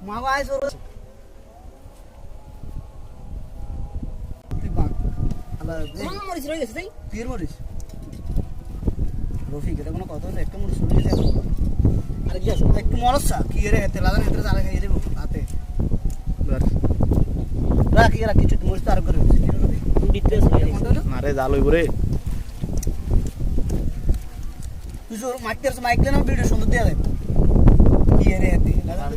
মামা আয় সর মরিস রয়ে গেছে তাই তীর মরিস রফিক এটা কোনো কথা হলো একটা মরিস রয়ে গেছে আরে কি আছে একটু মরসা কি রে হেতে লাগান হেতে জালে খাইয়ে দেবো হাতে রাখি রাখি কিছু মরিস তার করে আরে জাল হইব রে তুই জোর মাইক মাইক না ভিডিও সুন্দর দেয়া দেয় কি রে হেতে লাগান